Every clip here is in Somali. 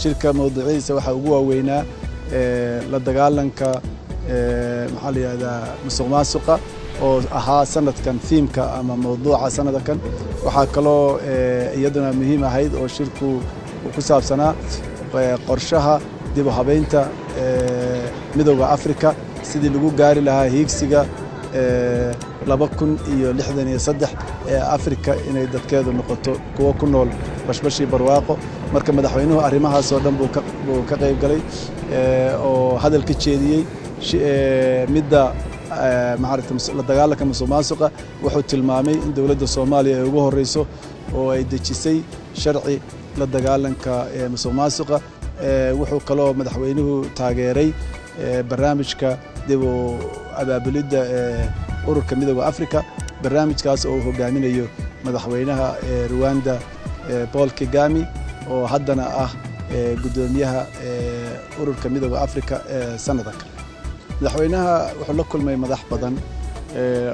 shirka mawduuciisa waxa ugu waaweynaa la dagaalanka maxaa la yiraahdaa musuqmaasuqa oo ahaa sanadkan theme-ka ama mawduuca sanadkan waxa kaloo iyaduna muhiim ahayd oo shirku ku saabsanaa qorshaha dib u habeynta midowga Afrika sidii lagu gaari lahaa hiigsiga 2063 Afrika inay dadkeedu noqoto kuwa ku nool bashbashi barwaaqo marka madaxweynuhu arrimahaas oo dhan buu ka qayb galay oo hadal ka jeediyay midda maaragtay la dagaalanka musuqmaasuqa wuxuu tilmaamay in dawladda Soomaaliya ay ugu horeyso oo ay dejisay sharci la dagaalanka musuqmaasuqa wuxuu kaloo madaxweynuhu taageeray barnaamijka dib u abaabulidda ururka midowga Afrika barnaamijkaas oo hogaaminayo madaxweynaha Rwanda Paul Kagame oo haddana ah gudoomiyaha ururka midowga Afrika sanadkan madaxweynaha wuxuu la kulmay madax badan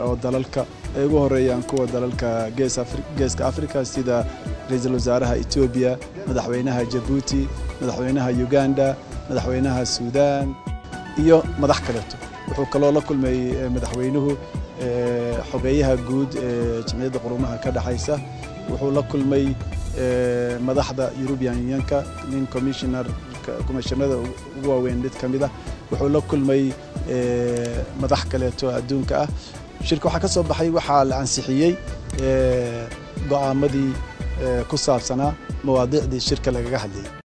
oo dalalka ay ugu horeeyaan kuwa dalalka geeska Afrika sida ra'iisul wasaaraha Ethiopia madaxweynaha Djibouti madaxweynaha Uganda madaxweynaha Suudaan iyo madax kale wuxuu kaloo la kulmay madaxweynuhu xogeyaha guud ee jamciyadda quruumaha ka dhaxaysa wuxuu la kulmay madaxda European Unionka nin commissioner ugu waaweyn mid kamid ah wuxuu la kulmay madax kale oo adduunka ah shirka waxa ka soo baxay waxa la ansixiyay go'aamadii ku saabsanaa mawaadiicdii shirka lagaga hadlayay